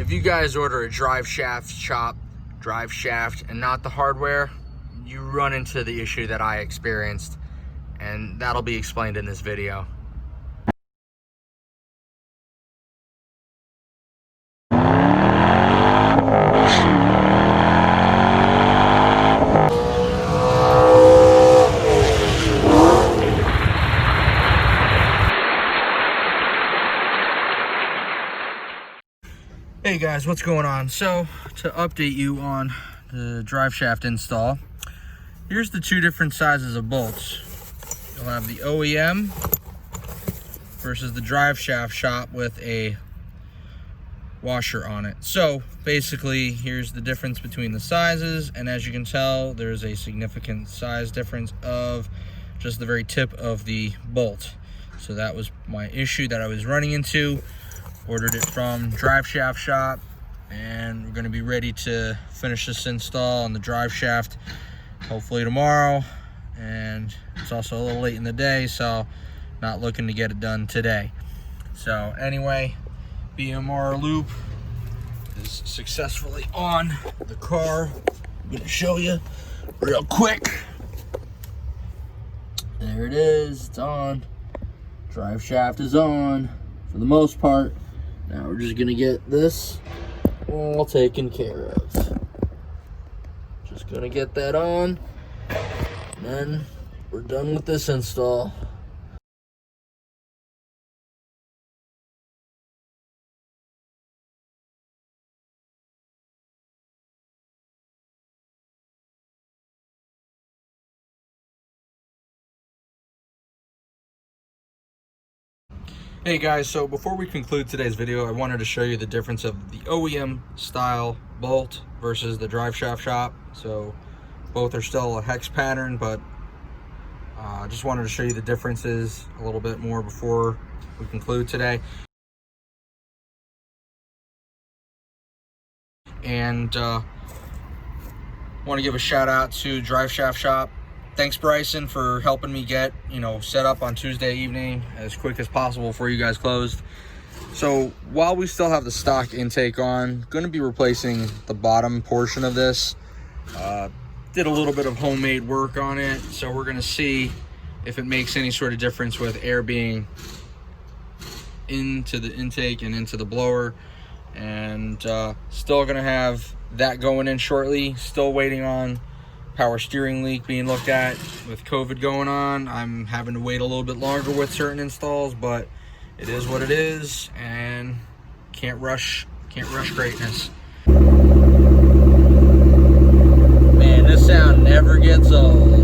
If you guys order a drive shaft, and not the hardware, you run into the issue that I experienced, and that'll be explained in this video. Hey guys, what's going on? So, to update you on the drive shaft install, here's the two different sizes of bolts. You'll have the OEM versus the drive shaft shop with a washer on it. So basically, here's the difference between the sizes, and as you can tell, there's a significant size difference of just the very tip of the bolt. So that was my issue that I was running into. Ordered it from drive shaft shop, and we're going to be ready to finish this install on the drive shaft hopefully tomorrow. And it's also a little late in the day, so not looking to get it done today. So anyway, BMR loop is successfully on the car. I'm going to show you real quick. There it is, it's on. Drive shaft is on for the most part. Now we're just gonna get this all taken care of. Just gonna get that on, and then we're done with this install. Hey guys, so before we conclude today's video, I wanted to show you the difference of the OEM style bolt versus the drive shaft shop. So both are still a hex pattern, but I just wanted to show you the differences a little bit more before we conclude today. And want to give a shout out to drive shaft shop. Thanks, Bryson, for helping me get, set up on Tuesday evening as quick as possible before you guys closed. So while we still have the stock intake on, going to be replacing the bottom portion of this. Did a little bit of homemade work on it, so we're going to see if it makes any sort of difference with air being into the intake and into the blower. And still going to have that going in shortly. Still waiting on power steering leak being looked at. With COVID going on, I'm having to wait a little bit longer with certain installs, but it is what it is, and can't rush greatness. Man, this sound never gets old.